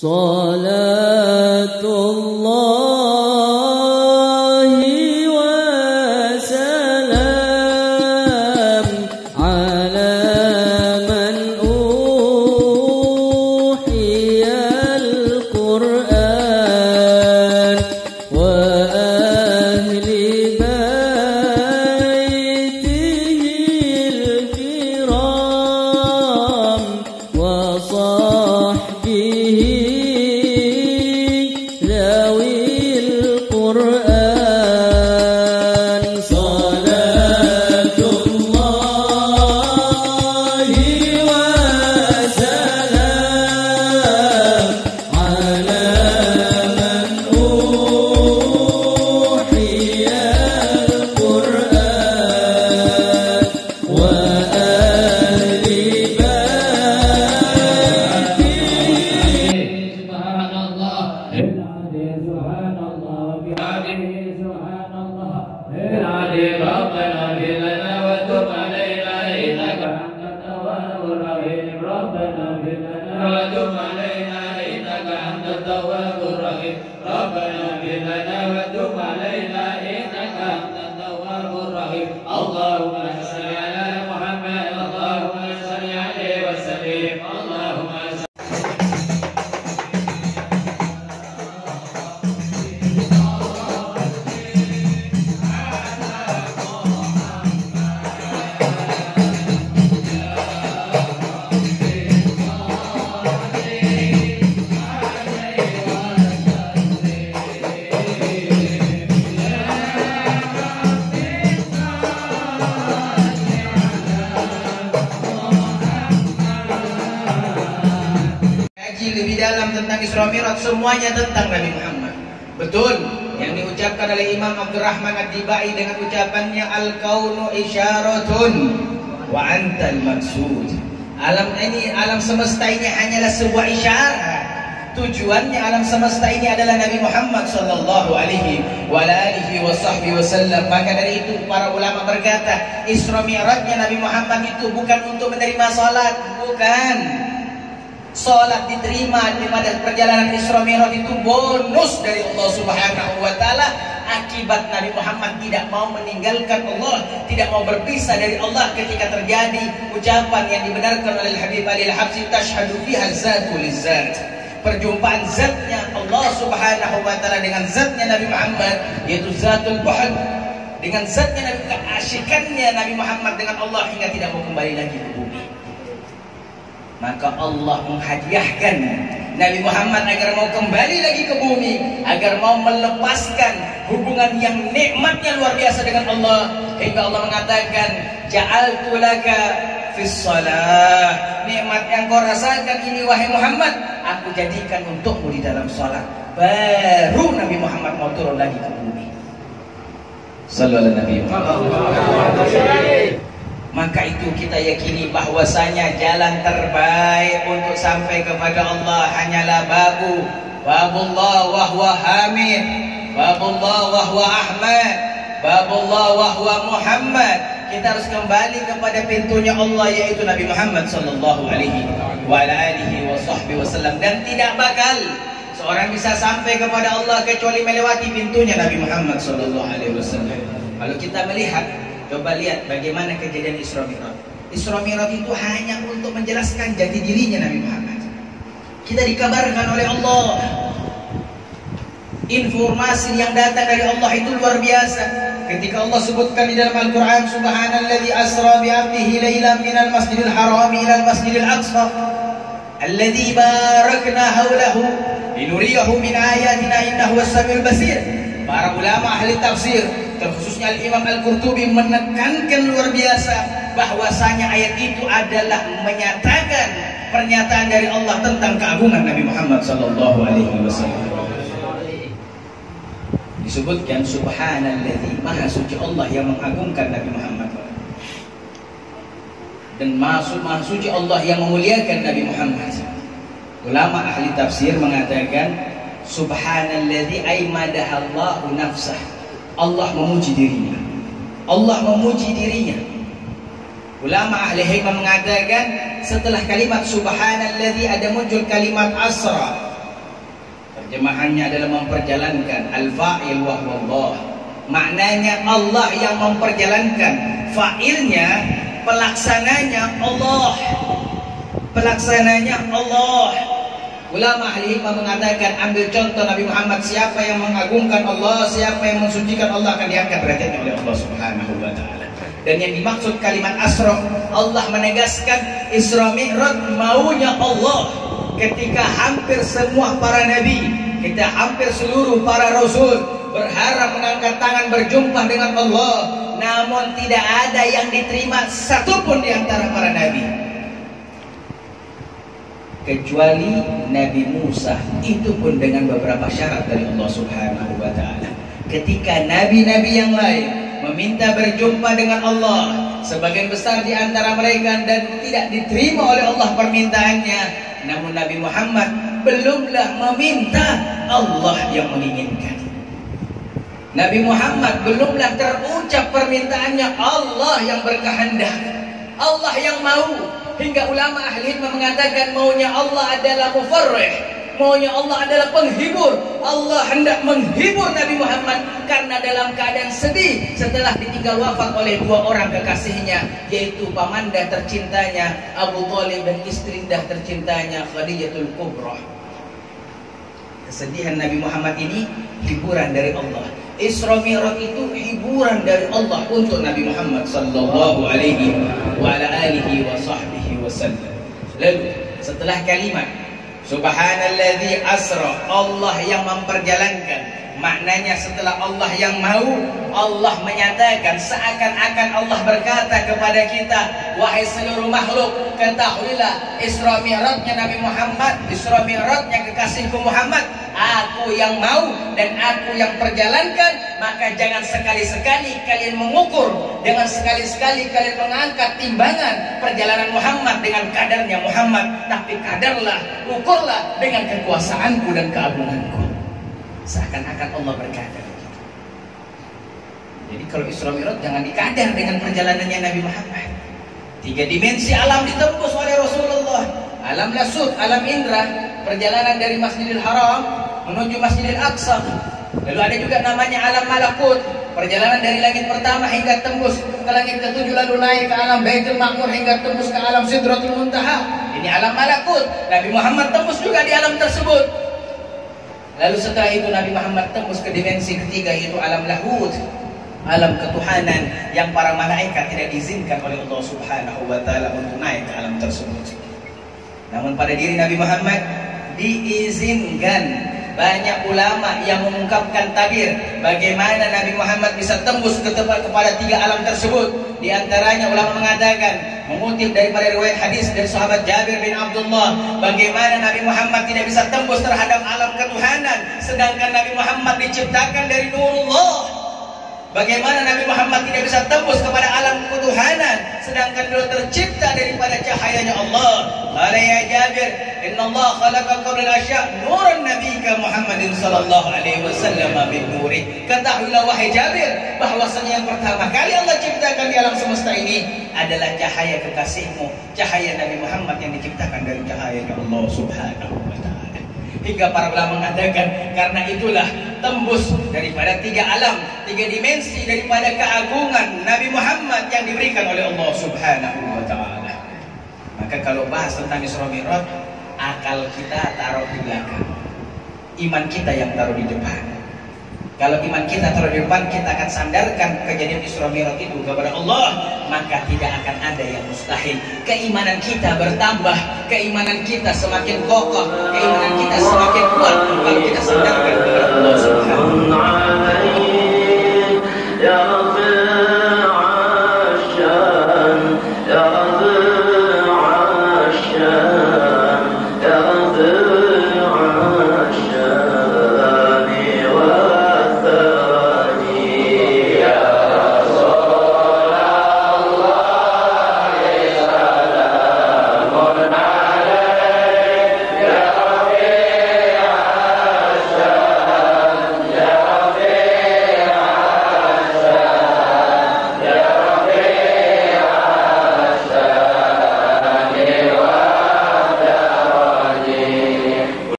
صلاة الله وسلام على من أوحي القرآن وأهل بيته الكرام وصحبه ذوي القرآن صلاة الله وسلام على من أوحي القرآن وآل اللهم صل على محمد اللهم صل عليه وسلم اللهم lebih dalam tentang Isra Mi'raj, semuanya tentang Nabi Muhammad. Betul yang diucapkan oleh Imam Abdurrahman Ad-Dibai dengan ucapannya al-kaunu isyaratun wa antal maksud. Alam ini, alam semesta ini hanyalah sebuah isyarat. Tujuannya alam semesta ini adalah Nabi Muhammad sallallahu alaihi wa alihi wasallam. Maka dari itu para ulama berkata, Isra Mi'rajnya Nabi Muhammad itu bukan untuk menerima salat, bukan. Salat diterima pada perjalanan Isra Mi'raj itu bonus dari Allah Subhanahu wa taala akibat Nabi Muhammad tidak mau meninggalkan Allah, tidak mau berpisah dari Allah ketika terjadi ucapan yang dibenarkan oleh Habib Ali Al-Habsyi, tashhadu fiha zatu lizzat. Perjumpaan zatnya Allah Subhanahu wa taala dengan zatnya Nabi Muhammad, yaitu zatul buhd, dengan zatnya Nabi, keasyikannya Nabi Muhammad dengan Allah hingga tidak mau kembali lagi ke bumi. Maka Allah menghadiahkan Nabi Muhammad agar mau kembali lagi ke bumi, agar mau melepaskan hubungan yang nikmatnya luar biasa dengan Allah, hingga Allah mengatakan, ja'altu laka fis shalah, nikmat yang kau rasakan ini wahai Muhammad, aku jadikan untukmu di dalam salat. Baru Nabi Muhammad mau turun lagi ke bumi. Sallallahu alaihi wasallam. Maka itu kita yakini bahwasanya jalan terbaik untuk sampai kepada Allah hanyalah babullah wa huwa Hamid, babullah wa huwa Ahmad, babullah wa huwa Muhammad. Kita harus kembali kepada pintunya Allah, yaitu Nabi Muhammad sallallahu alaihi wa alihi wasallam. Dan tidak bakal seorang bisa sampai kepada Allah kecuali melewati pintunya Nabi Muhammad sallallahu alaihi wasallam. Kalau kita melihat, coba lihat bagaimana kejadian Isra Mi'raj. Isra Mi'raj itu hanya untuk menjelaskan jati dirinya Nabi Muhammad. Kita dikabarkan oleh Allah, informasi yang datang dari Allah itu luar biasa. Ketika Allah sebutkan di dalam Al-Quran, subhanalladzi asra bi'abdihi laylan minal masjidil harami ilal masjidil aqsa alladzi barakna hawlahu linuriyahu min ayatina innahu was-samiul basir. Para ulama ahli tafsir, terkhususnya Imam Al-Qurtubi, menekankan luar biasa bahwasanya ayat itu adalah menyatakan pernyataan dari Allah tentang keagungan Nabi Muhammad sallallahu alaihi wasallam. Disebutkan subhanalladzi, maha suci Allah yang mengagungkan Nabi Muhammad, dan maha suci Allah yang memuliakan Nabi Muhammad. Ulama ahli tafsir mengatakan subhanalladzi ay madahallahu nafsah, Allah memuji dirinya, Allah memuji dirinya. Ulama ahli hikmah mengatakan setelah kalimat subhanalladzi ada muncul kalimat asra. Terjemahannya adalah memperjalankan. Al-fa'il wa huwa Allah. Maknanya Allah yang memperjalankan. Fa'ilnya, pelaksananya Allah. Pelaksananya Allah. Ulama ahli hikmah mengatakan, ambil contoh Nabi Muhammad, siapa yang mengagungkan Allah, siapa yang mensucikan Allah akan diangkat derajatnya oleh Allah Subhanahu wa taala. Dan yang dimaksud kalimat Asra, Allah menegaskan Isra Mi'raj maunya Allah. Ketika hampir semua para nabi, kita hampir seluruh para rasul berharap mengangkat tangan berjumpa dengan Allah, namun tidak ada yang diterima satupun di antara para nabi. Kecuali Nabi Musa, itu pun dengan beberapa syarat dari Allah Subhanahu wa taala. Ketika nabi-nabi yang lain meminta berjumpa dengan Allah, sebagian besar di antara mereka dan tidak diterima oleh Allah permintaannya, namun Nabi Muhammad belumlah meminta, Allah yang menginginkan. Nabi Muhammad belumlah terucap permintaannya, Allah yang berkehendak, Allah yang mau. Hingga ulama ahli hikmah mengatakan maunya Allah adalah mufarrih, maunya Allah adalah penghibur. Allah hendak menghibur Nabi Muhammad karena dalam keadaan sedih setelah ditinggal wafat oleh dua orang kekasihnya, yaitu pamanda tercintanya Abu Thalib dan istri indah tercintanya Khadijatul Kubra. Kesedihan Nabi Muhammad ini hiburan dari Allah. Isra Mi'raj itu hiburan dari Allah untuk Nabi Muhammad sallallahu alaihi wa ala alihi wa sahbihi wasallam. Lalu setelah kalimat Subhanalladzi asra, Allah yang memperjalankan, maknanya setelah Allah yang mau, Allah menyatakan seakan-akan Allah berkata kepada kita, wahai seluruh makhluk, ketahuilah Isra Mi'rajnya Nabi Muhammad, Isra Mi'rajnya kekasihku Muhammad, aku yang mau dan aku yang perjalankan. Maka jangan sekali-sekali kalian mengukur, jangan sekali-sekali kalian mengangkat timbangan perjalanan Muhammad dengan kadarnya Muhammad, tapi kadarlah, ukurlah dengan kekuasaanku dan keagunganku. Seakan-akan Allah berkata begitu. Jadi kalau Isra Mi'raj jangan dikadar dengan perjalanannya Nabi Muhammad. 3 dimensi alam ditembus oleh Rasulullah. Alam lasut, alam indra, perjalanan dari Masjidil Haram menuju Masjidil Aqsa. Lalu ada juga namanya alam malakut, perjalanan dari langit pertama hingga tembus ke langit ke-7, lalu naik ke alam Baitul Ma'mur hingga tembus ke alam Sidratul Muntaha. Ini alam malakut. Nabi Muhammad tembus juga di alam tersebut. Lalu setelah itu Nabi Muhammad tembus ke dimensi ketiga, yaitu alam lahut, alam ketuhanan yang para malaikat tidak diizinkan oleh Allah Subhanahu wa taala untuk naik ke alam tersebut. Namun pada diri Nabi Muhammad diizinkan. Banyak ulama yang mengungkapkan tabir bagaimana Nabi Muhammad bisa tembus kepada 3 alam tersebut. Di antaranya ulama mengatakan, mengutip daripada riwayat hadis dari sahabat Jabir bin Abdullah, bagaimana Nabi Muhammad tidak bisa tembus terhadap alam ketuhanan sedangkan Nabi Muhammad diciptakan dari nurullah. Bagaimana Nabi Muhammad tidak bisa tembus kepada alam ketuhanan sedangkan beliau tercipta daripada cahayanya Allah. Qala ya Jabir, inna Allah khalaqa qabla al-asya' nuran nabiyyika Muhammadin sallallahu alaihi wasallam bin nuri. Ketahuilah wahai Jabir, bahwasanya yang pertama kali Allah ciptakan di alam semesta ini adalah cahaya kekasihmu, cahaya Nabi Muhammad yang diciptakan dari cahayanya Allah Subhanahu wa taala. Hingga para ulama mengatakan, karena itulah tembus daripada 3 alam, 3 dimensi daripada keagungan Nabi Muhammad yang diberikan oleh Allah Subhanahu wa taala. Maka kalau bahas tentang Isra Mi'raj, akal kita taruh di belakang, iman kita yang taruh di depan. Kalau iman kita taruh di depan, kita akan sandarkan kejadian Isra Mi'raj itu kepada Allah, maka tidak akan ada yang mustahil. Keimanan kita bertambah, keimanan kita semakin kokoh, keimanan kita semakin kuat kalau kita sandarkan